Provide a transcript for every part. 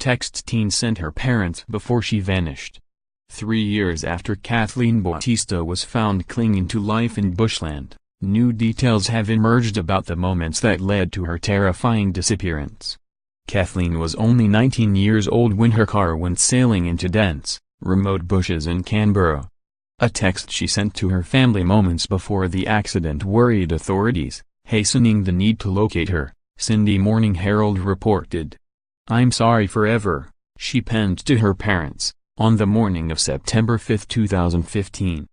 texts teen sent her parents before she vanished. 3 years after Kathleen Bautista was found clinging to life in bushland, new details have emerged about the moments that led to her terrifying disappearance. Kathleen was only 19 years old when her car went sailing into dense, remote bushes in Canberra. A text she sent to her family moments before the accident worried authorities, hastening the need to locate her, Sydney Morning Herald reported. "I'm sorry forever," she penned to her parents, on the morning of September 5, 2015.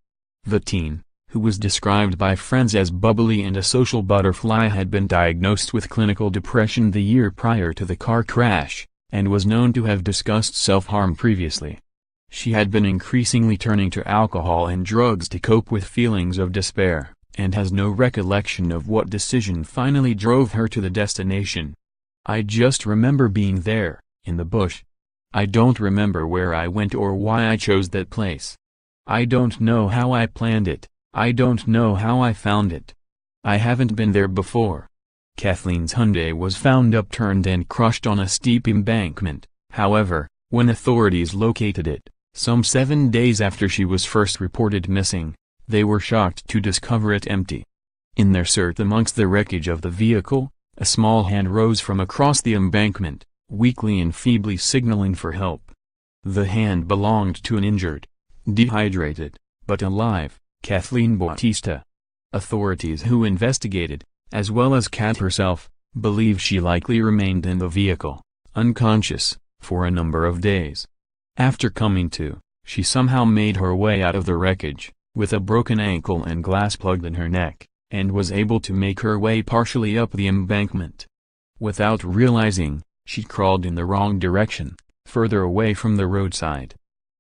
The teen, who was described by friends as bubbly and a social butterfly, had been diagnosed with clinical depression the year prior to the car crash, and was known to have discussed self-harm previously. She had been increasingly turning to alcohol and drugs to cope with feelings of despair, and has no recollection of what decision finally drove her to the destination. "I just remember being there, in the bush. I don't remember where I went or why I chose that place. I don't know how I planned it. I don't know how I found it. I haven't been there before." Kathleen's Hyundai was found upturned and crushed on a steep embankment, however, when authorities located it, some 7 days after she was first reported missing, they were shocked to discover it empty. In their search amongst the wreckage of the vehicle, a small hand rose from across the embankment, weakly and feebly signaling for help. The hand belonged to an injured, dehydrated, but alive, Kathleen Bautista. Authorities who investigated, as well as Kat herself, believe she likely remained in the vehicle, unconscious, for a number of days. After coming to, she somehow made her way out of the wreckage, with a broken ankle and glass plugged in her neck, and was able to make her way partially up the embankment. Without realizing, she crawled in the wrong direction, further away from the roadside.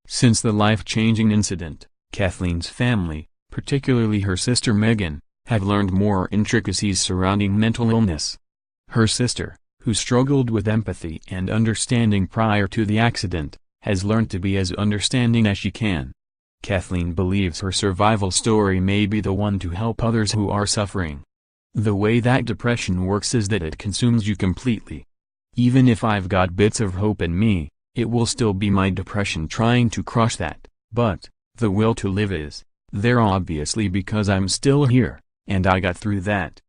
Since the life-changing incident, Kathleen's family, particularly her sister Megan, have learned more intricacies surrounding mental illness. Her sister, who struggled with empathy and understanding prior to the accident, has learned to be as understanding as she can. Kathleen believes her survival story may be the one to help others who are suffering. "The way that depression works is that it consumes you completely. Even if I've got bits of hope in me, it will still be my depression trying to crush that, but the will to live is there obviously because I'm still here, and I got through that."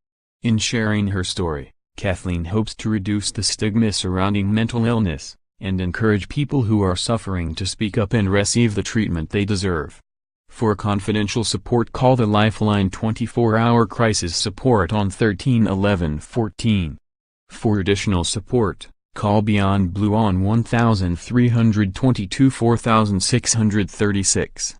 In sharing her story, Kathleen hopes to reduce the stigma surrounding mental illness, and encourage people who are suffering to speak up and receive the treatment they deserve. For confidential support, call the Lifeline 24-hour crisis support on 13 11 14. For additional support, call Beyond Blue on 1322 4636.